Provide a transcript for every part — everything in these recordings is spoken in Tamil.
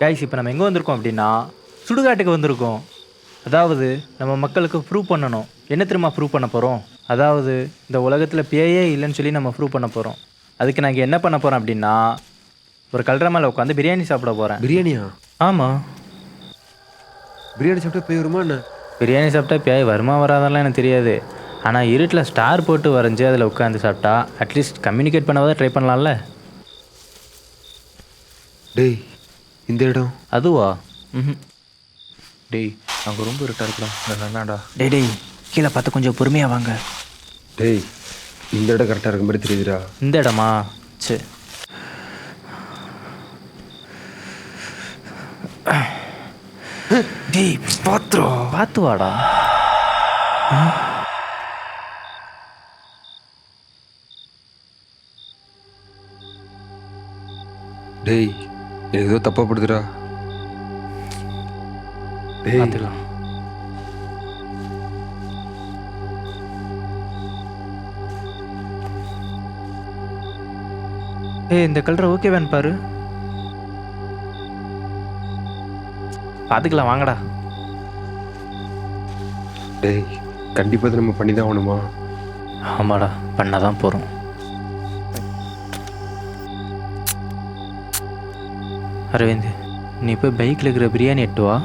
கைஸ் இப்போ நம்ம எங்கே வந்திருக்கோம் அப்படின்னா சுடுகாட்டுக்கு வந்திருக்கோம். அதாவது நம்ம மக்களுக்கு ப்ரூவ் பண்ணணும். என்ன தெரியுமா ப்ரூவ் பண்ண போகிறோம்? அதாவது இந்த உலகத்தில் பேயே இல்லைன்னு சொல்லி நம்ம ப்ரூவ் பண்ண போகிறோம். அதுக்கு நான் இங்கே என்ன பண்ண போகிறேன் அப்படின்னா ஒரு கல்ற மேலே உட்காந்து பிரியாணி சாப்பிட போகிறேன். பிரியாணியா? ஆமாம், பிரியாணி சாப்பிட்டா போய் வருமா என்ன? பிரியாணி சாப்பிட்டா பேய் வருமா வராதெல்லாம் எனக்கு தெரியாது. ஆனால் இருட்டில் ஸ்டார் போட்டு வரைஞ்சி அதில் உட்காந்து சாப்பிட்டா அட்லீஸ்ட் கம்யூனிகேட் பண்ணாதான் ட்ரை பண்ணலாம்ல. டேய், இந்த இடம் அதுவா? டேய், அங்கே ரொம்ப இருட்டாக இருக்கலாம். என்னடா? டேய் கீழே பார்த்து கொஞ்சம் பொறுமையாக வாங்க. டேய், இந்த இடம் கரெக்டாக இருக்க மாதிரி தெரியுதுடா. இந்த இடமா? சரி. டேய், பார்த்து வாடா. டேய், எனக்கு ஏதோ தப்பா படுதுடா. டேய், பார்த்துக்கலாம். இந்த கலர் ஓகேவான்னு பாரு. பார்த்துக்கலாம் வாங்கடா. டேய், கண்டிப்பாக இதை நம்ம பண்ணி தான் ஆகணுமா? ஆமாடா, பண்ண தான் போகிறோம். அரவிந்த், நீ போய் பைக்கில் இருக்கிற பிரியாணி எட்டு வா.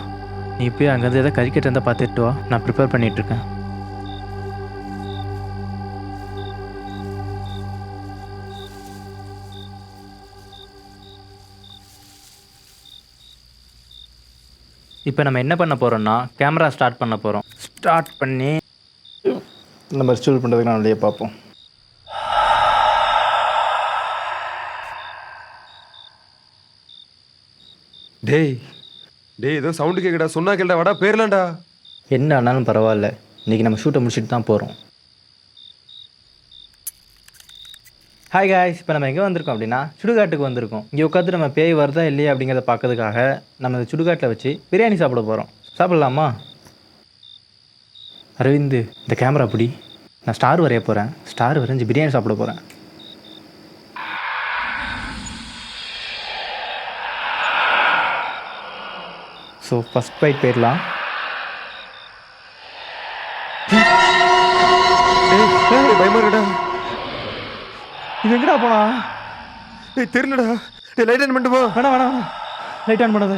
நீ போய் அங்கேருந்து எதாவது கறிக்கட்டு இருந்தால் பார்த்து எட்டு வா. நான் ப்ரிப்பேர் பண்ணிகிட்ருக்கேன். இப்போ நம்ம என்ன பண்ண போகிறோம்னா கேமரா ஸ்டார்ட் பண்ண போகிறோம். ஸ்டார்ட் பண்ணி நம்ம ரிச்சுவல் பண்ணுறதுக்கு நான் வெளியே பார்ப்போம். டேய் டேய், ஏதோ சவுண்டு கேட்குடா. சொன்னா கேள்டா, வாடா பேர்லாம்டா. என்ன ஆனாலும் பரவாயில்ல, இன்றைக்கி நம்ம ஷூட்டை முடிச்சுட்டு தான் போகிறோம். ஹாய் காய்ஸ், இப்போ நம்ம எங்கே வந்திருக்கோம் அப்படின்னா சுடுகாட்டுக்கு வந்திருக்கோம். இங்கே உட்காந்து நம்ம பேய் வருதா இல்லையா அப்படிங்கிறத பார்க்கறதுக்காக நம்ம இந்த சுடுகாட்டில் வச்சு பிரியாணி சாப்பிட போகிறோம். சாப்பிட்லாமா? அரவிந்த், இந்த கேமரா பிடி. நான் ஸ்டார் வரைய போகிறேன். ஸ்டார் வரைஞ்சி பிரியாணி சாப்பிட போகிறேன். ஸோ ஃபஸ்ட் பைட் போயிடலாம். டேய், பயமா இருக்குடா. இது எங்கடா போனா? டேய், தெரியலடா. டேய், லைட் ஆன் பண்ணுமா? வேணாம் வேணாம் வேணாம், லைட் ஆன் பண்ணது.